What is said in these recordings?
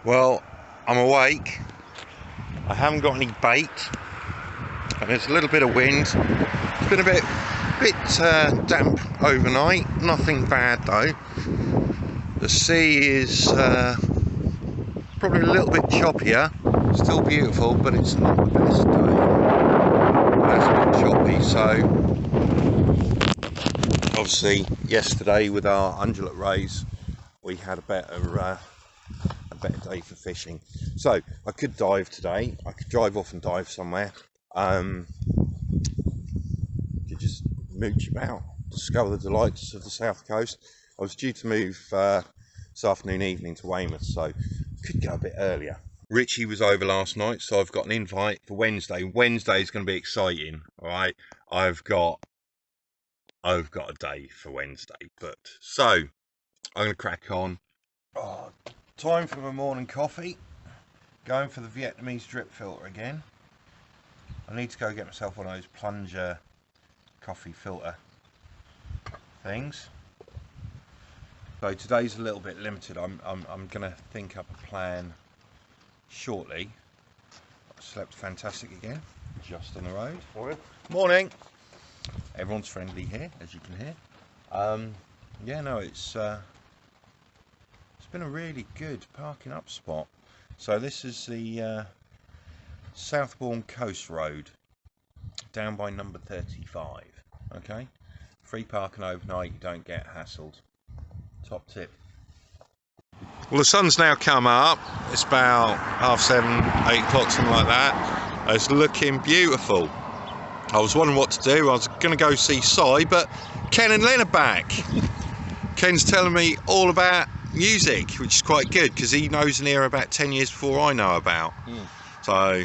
Well, I'm awake. I haven't got any bait, and there's a little bit of wind. It's been a bit damp overnight. Nothing bad though. The sea is probably a little bit choppier. Still beautiful, but it's not the best day. That's a bit choppy. So obviously, yesterday with our undulate rays, we had a better day for fishing. So I could dive today. I could drive off and dive somewhere. Could just mooch about, discover the delights of the south coast. I was due to move this afternoon, evening to Weymouth, so could go a bit earlier. Richie was over last night, so I've got an invite for Wednesday. Wednesday is going to be exciting. All right, I've got a day for Wednesday, but so I'm going to crack on. Oh, time for my morning coffee. Going for the Vietnamese drip filter again. I need to go get myself one of those plunger coffee filter things. So today's a little bit limited. I'm gonna think up a plan shortly. I slept fantastic again, just on the road. Morning. Everyone's friendly here, as you can hear. Yeah, no, it's been a really good parking up spot. So this is the Southbourne Coast Road, down by number 35. Okay, free parking overnight. You don't get hassled. Top tip. Well, the sun's now come up. It's about 7:30, 8 o'clock, something like that. It's looking beautiful. I was wondering what to do. I was going to go see Si, but Ken and Len are back. Ken's telling me all about music, which is quite good because he knows an era about 10 years before I know about. So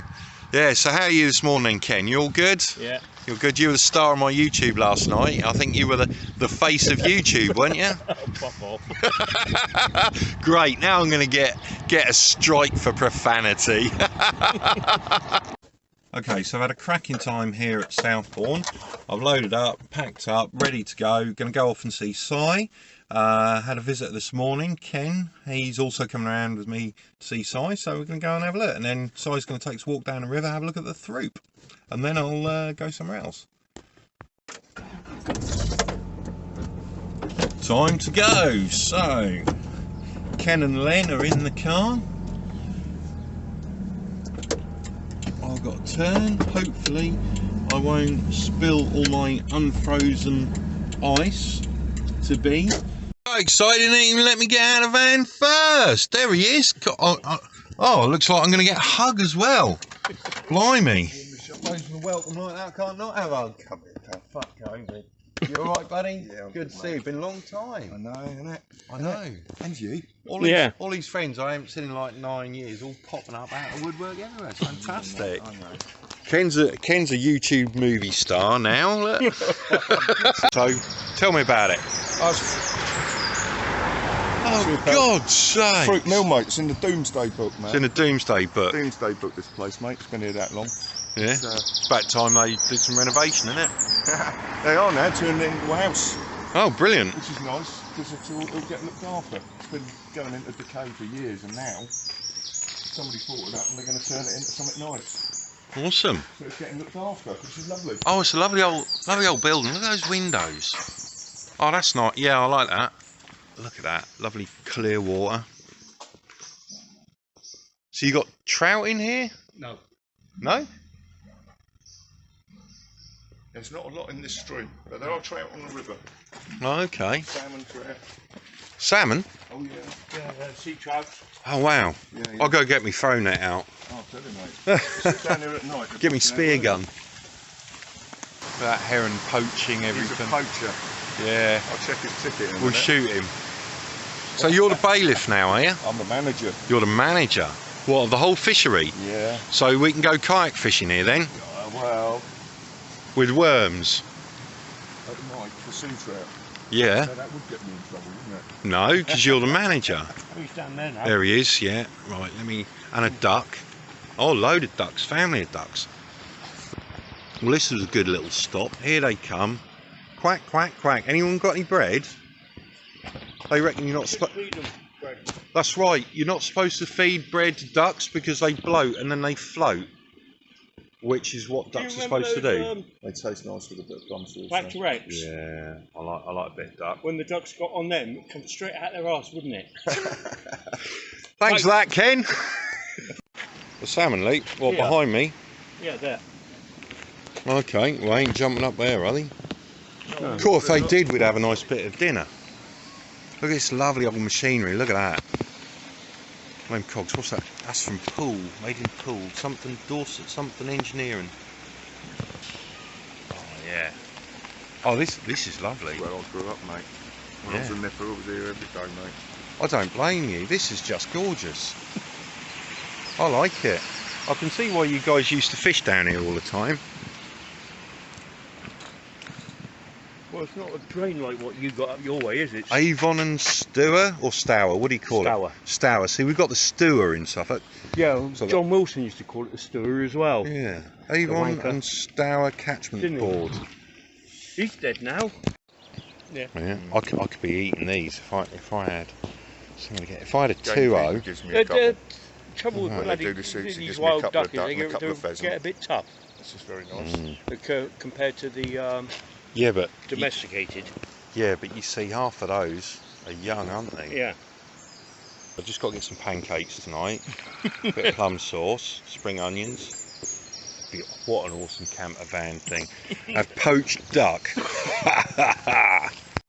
yeah, so how are you this morning, Ken? You all good? Yeah. You're good. You were the star on my YouTube last night. I think you were the face of YouTube, weren't you? Pop off. Great, now I'm going to get a strike for profanity. Okay, so I've had a cracking time here at Southbourne. I've loaded up, packed up, ready to go. Going to go off and see Si. Had a visit this morning, Ken. He's also coming around with me to see Si, so we're going to go and have a look. And then Si's going to take us a walk down the river, have a look at the Throop. And then I'll go somewhere else. Time to go. So, Ken and Len are in the car. I've got to turn. Hopefully I won't spill all my unfrozen ice to be. So excited, didn't even let me get out of the van first. There he is. Oh, looks like I'm going to get a hug as well. Blimey. Welcome like that. I can't not have a hug. Come here, pal. Fuck over. You alright, buddy? Yeah, good to see you. Been a long time. I know, isn't it? I know. And you? All these friends I haven't seen in like 9 years, all popping up out of woodwork everywhere. It's fantastic. I know. Ken's a YouTube movie star now. Look. So, tell me about it. Oh, God's sake. Fruit Mill, mate. It's in the Doomsday Book, mate. It's in the Doomsday Book. Doomsday Book, this place, mate. It's been here that long. Yeah. It's about time they did some renovation, isn't it? They are now turning it into a house. Oh, brilliant. Which is nice, because it's all getting looked after. It's been going into decay for years, and now somebody thought of that and they're going to turn it into something nice. Awesome. So it's getting looked after, which is lovely. Oh, it's a lovely old building. Look at those windows. Oh, that's nice. Yeah, I like that. Look at that. Lovely clear water. So you got trout in here? No. No? There's not a lot in this stream, but there are trout on the river. Oh, okay. Salmon, trout. Salmon? Oh, yeah. Yeah, sea trouts. Oh, wow. Yeah. I'll go get my phone net out. Oh, I'll tell you, mate. Sit down here at night. Get me spear gun. That heron poaching everything. He's a poacher. Yeah. I'll check his ticket in a We'll minute. shoot him. So you're the bailiff now, are you? I'm the manager. You're the manager? What, of the whole fishery? Yeah. So we can go kayak fishing here then? Well, With worms? at night for sea trout. Yeah. So that would get me in trouble, wouldn't it? No, because you're the manager. He's down there now. There he is, yeah. Right, and a duck. Oh, load of ducks, family of ducks. Well, this is a good little stop. Here they come. Quack, quack, quack. Anyone got any bread? They reckon you're not supposed... That's right. You're not supposed to feed bread to ducks because they bloat and then they float, which is what ducks are supposed to do. They taste nice with a bit of plum sauce. Black Rex. Yeah, I like a bit of duck. When the ducks got on them, it come straight out their arse, wouldn't it? Thanks for that, Ken. The salmon leap, what, Yeah. behind me? Yeah, there. Okay, well, ain't jumping up there, are they? No. Cool, if they did, we'd have a nice bit of dinner. Look at this lovely old machinery, look at that. Name cogs, what's that? That's from Poole, made in Poole. Something Dorset, something engineering. Oh, yeah. Oh, this is lovely. Where I grew up, mate. When I was a nipper, I was here every day, mate. I don't blame you, this is just gorgeous. I like it. I can see why you guys used to fish down here all the time. Well, it's not a drain like what you got up your way, is it? Avon and Stour, or Stour, what do you call Stour. it? Stour. See, we've got the Stour in Suffolk. Yeah, So John Wilson used to call it the Stour as well. Yeah, Avon wanker. and Stour catchment Didn't he? board. He's dead now. Yeah. Yeah, I could be eating these if I had. something to get. If I had a Game 2-0, feed gives me a couple. Trouble with Right. bloody They do the shoots, it these gives me a wild couple of duck is duck they and a get, couple of they pheasant. get a bit tough It's just very nice. compared to the yeah, but domesticated. you see, half of those are young, aren't they? Yeah. I've just got to get some pancakes tonight. A bit of plum sauce, spring onions. What an awesome camper van thing. A poached duck.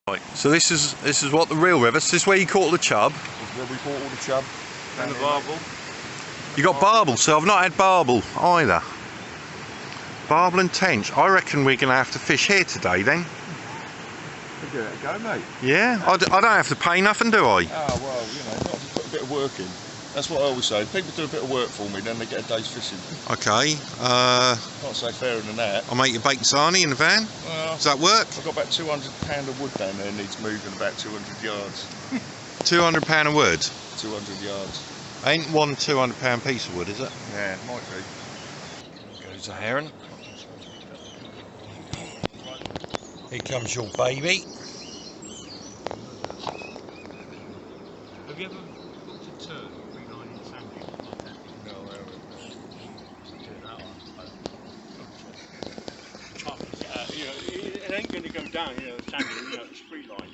Right, so this is what the real river. So this is where you caught the chub. It's where we caught all the chub. And the barbel. You got barbel, so I've not had barbel either. Barbel and tench. I reckon we're going to have to fish here today then. Give it a go, mate. Yeah, I don't have to pay nothing, do I? Ah, well, you know, not to put a bit of work in. That's what I always say. People do a bit of work for me, then they get a day's fishing. Okay, Can't say fairer than that. I'll make you baked sarnie in the van. Well, Does that work? I've got about £200 of wood down there, needs moving about 200 yards. £200 a wood. 200 yards. Ain't one £200 piece of wood, is it? Yeah, might be. Goes the heron. Here comes your baby. Have you ever looked at turtle relining sandwich like that? No, I haven't. It ain't going to go down, sandwich, it's free line.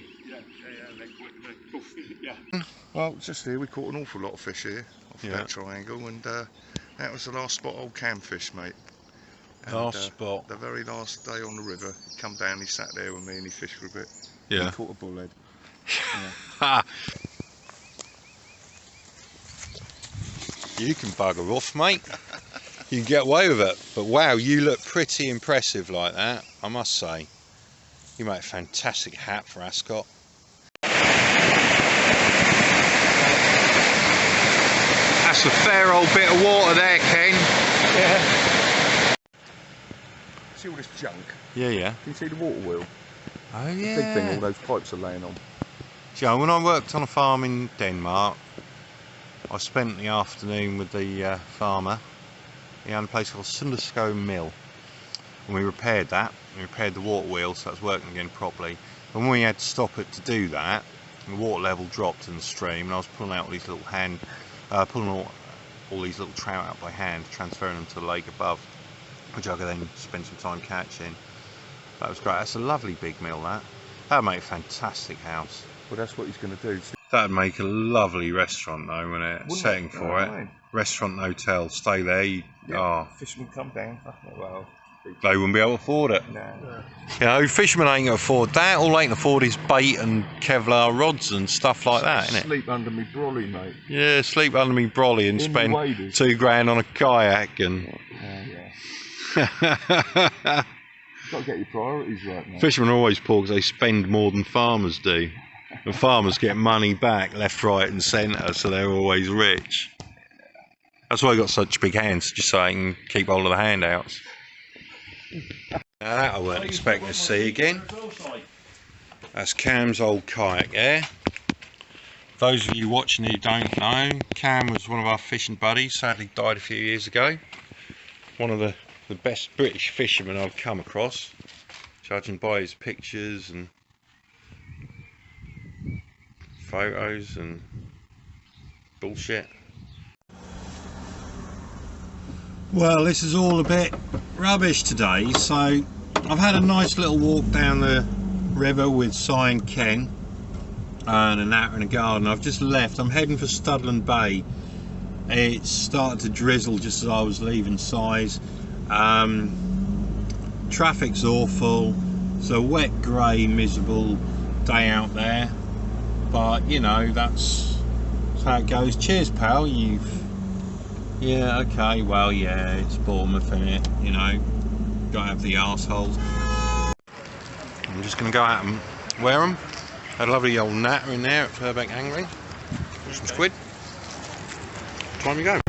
Yeah. Well, just here, we caught an awful lot of fish here off Yeah. that triangle, and that was the last spot old Cam fished, mate. And, Last spot. The very last day on the river, he come down, he sat there with me and he fished for a bit. Yeah. He caught a bullhead. Ha! You can bugger off, mate. You can get away with it. But wow, you look pretty impressive like that, I must say. You make a fantastic hat for Ascot. That's a fair old bit of water there, Ken. Yeah. See all this junk? Yeah. Can you see the water wheel? Oh Big yeah. thing all those pipes are laying on. Joe, when I worked on a farm in Denmark, I spent the afternoon with the farmer. He had a place called Sundersko Mill, and we repaired that. We repaired the water wheel so it's working again properly. And when we had to stop it to do that, the water level dropped in the stream, and I was pulling out these little pulling all these little trout out by hand, transferring them to the lake above, which I could then spend some time catching. That was great. That's a lovely big mill, that. That'd make a fantastic house. Well, that's what he's going to do. That'd make a lovely restaurant though, wouldn't it? Wouldn't Setting it? for Oh, it. man. Restaurant and hotel, stay there. Fishermen come down. Well, They wouldn't be able to afford it. no. You know, fishermen ain't going to afford that. All they can afford is bait and Kevlar rods and stuff like that, innit? Sleep under me brolly, mate. Yeah, sleep under me brolly and In spend the waders. £2 on a kayak and... Yeah. Got to get your priorities right, mate. Fishermen are always poor because they spend more than farmers do. And farmers get money back left, right and centre, so they're always rich. That's why I got such big hands, just so I can keep hold of the handouts. Now that I weren't expecting to see again. That's Cam's old kayak there. Those of you watching who don't know, Cam was one of our fishing buddies, sadly died a few years ago. One of the best British fishermen I've come across, judging by his pictures and photos and Bullshit. Well, this is all a bit rubbish today, so I've had a nice little walk down the river with Si and Ken and a natter in a garden. I've just left. I'm heading for Studland Bay. It started to drizzle just as I was leaving Si's. Traffic's awful. It's a wet, grey, miserable day out there, but you know, that's how it goes. Cheers, pal. Yeah, okay, well, yeah, it's Bournemouth, innit? You know, gotta have the arseholes. I'm just gonna go out and wear them. Had a lovely old natter in there at Powerbank angling. Some squid. Time we go.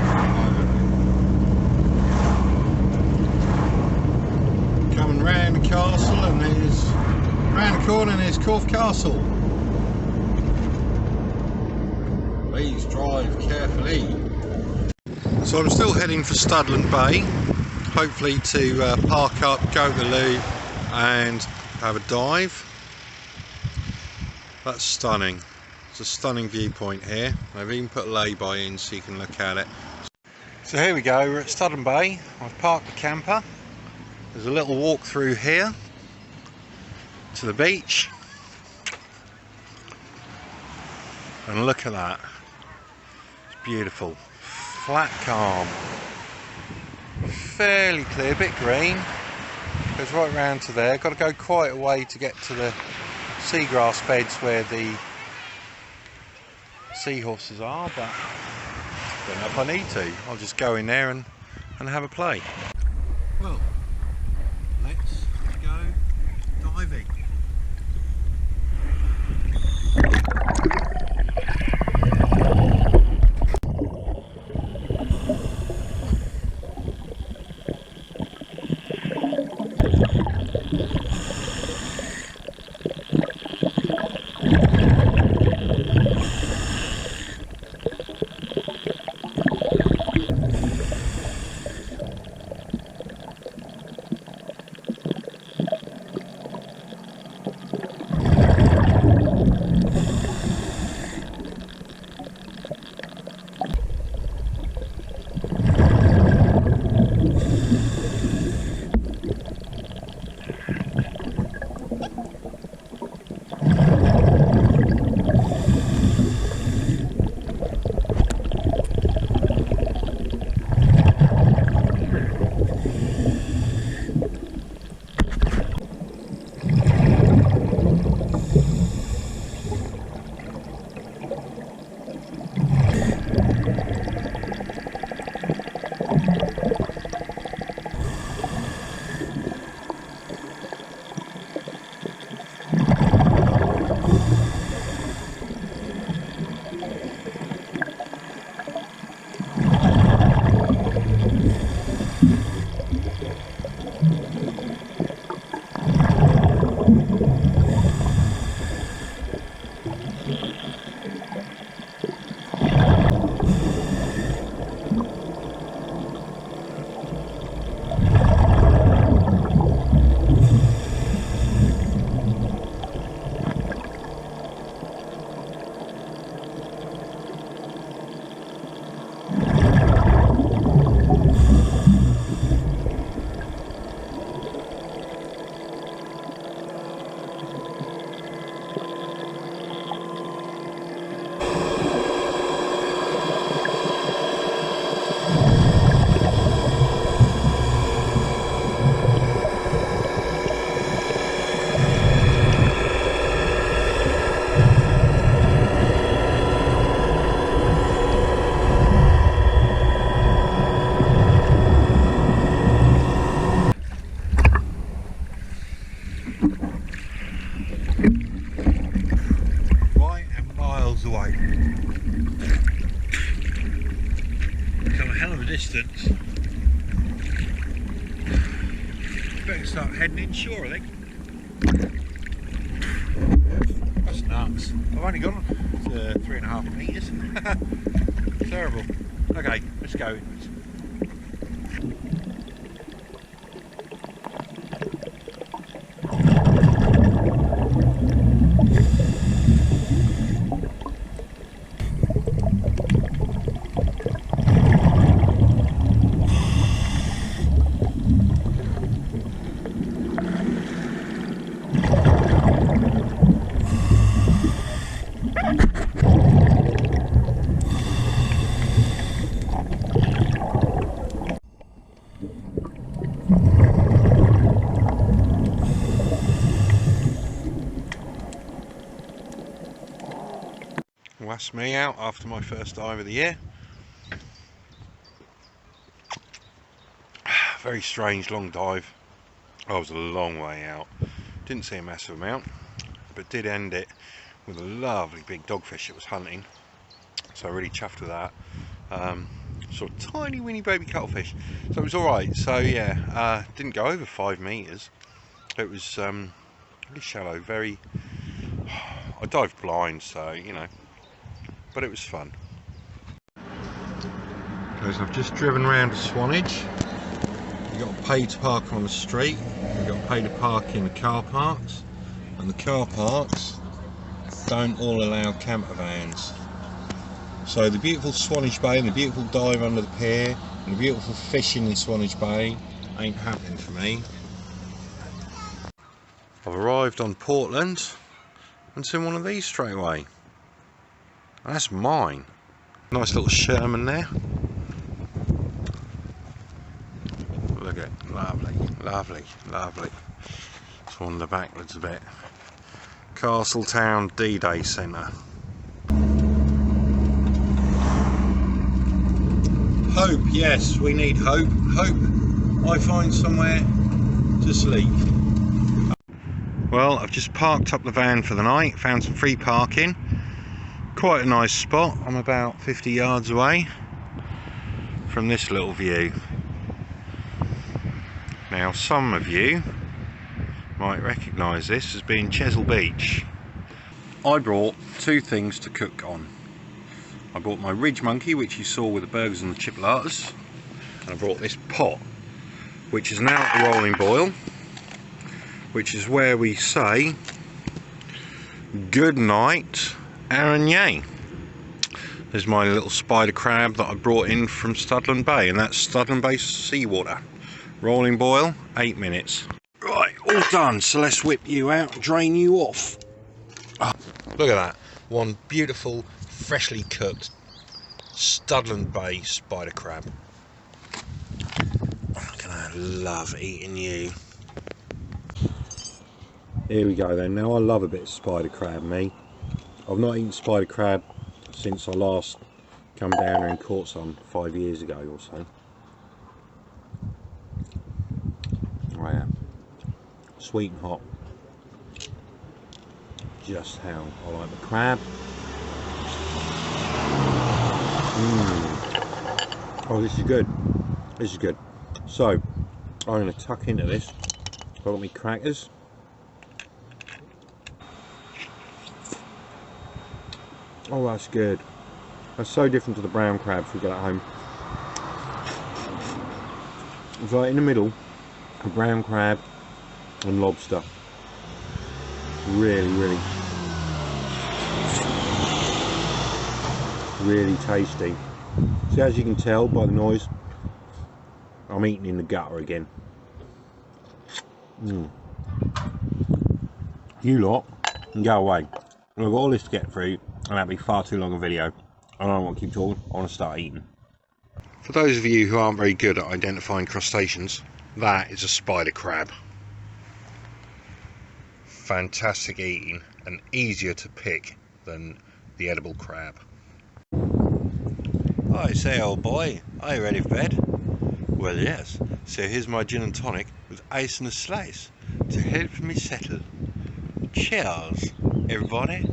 Coming round the castle, and there's round the corner and there's Corfe Castle. Please drive carefully. So I'm still heading for Studland Bay, hopefully to park up, go to the loo and have a dive. That's stunning. It's a stunning viewpoint here. I've even put a lay-by in so you can look at it. So here we go, we're at Studland Bay. I've parked the camper. There's a little walk through here to the beach. And look at that. It's beautiful. Flat calm, fairly clear, a bit green, goes right round to there. Got to go quite a way to get to the seagrass beds where the seahorses are, but I don't know if I need to. I'll just go in there and have a play. Well, let's go diving. Distance. Better start heading inshore, I think. That's nuts. I've only gone 3.5 metres. Terrible. Okay, let's go. That's me out after my first dive of the year. Very strange long dive. I was a long way out. Didn't see a massive amount, but did end it with a lovely big dogfish that was hunting. So really chuffed with that. Sort of tiny weeny baby cuttlefish. So it was alright. So yeah, didn't go over 5 meters. It was really shallow, very... I dived blind, so you know, but it was fun. Guys, I've just driven round to Swanage. You've got to pay to park on the street, you've got to pay to park in the car parks, and the car parks don't all allow camper vans. So the beautiful Swanage Bay and the beautiful dive under the pier and the beautiful fishing in Swanage Bay ain't happening for me. I've arrived on Portland and seen one of these straight away. That's mine. Nice little Sherman there. Look at it, lovely, lovely, lovely. Let's wander backwards a bit. Castletown D-Day Centre. Hope, yes, we need hope. Hope I find somewhere to sleep. Well, I've just parked up the van for the night, found some free parking. Quite a nice spot. I'm about 50 yards away from this little view. Now, some of you might recognise this as being Chesil Beach. I brought 2 things to cook on. I brought my ridge monkey, which you saw with the burgers and the chipolatas, and I brought this pot, which is now at the rolling boil, which is where we say good night Araignée. There's my little spider crab that I brought in from Studland Bay, and that's Studland Bay seawater. Rolling boil, 8 minutes. Right, all done, so let's whip you out, drain you off. Oh, look at that, one beautiful, freshly cooked Studland Bay spider crab. Look at that, I love eating you. Here we go then. Now I love a bit of spider crab, me. I've not eaten spider crab since I last come down here and caught some 5 years ago or so. I am. Sweet and hot. Just how I like the crab. Oh, this is good. This is good. So, I'm going to tuck into this. I've got my crackers. Oh, that's good. That's so different to the brown crabs we get at home. It's like in the middle, a brown crab and lobster. Really, really, really tasty. So as you can tell by the noise, I'm eating in the gutter again. You lot can go away. I've got all this to get through, and that'd be far too long a video. I don't want to keep talking, I want to start eating. For those of you who aren't very good at identifying crustaceans, that is a spider crab. Fantastic eating and easier to pick than the edible crab. I say, old boy, are you ready for bed? Well, yes, so here's my gin and tonic with ice and a slice to help me settle. Cheers, everybody.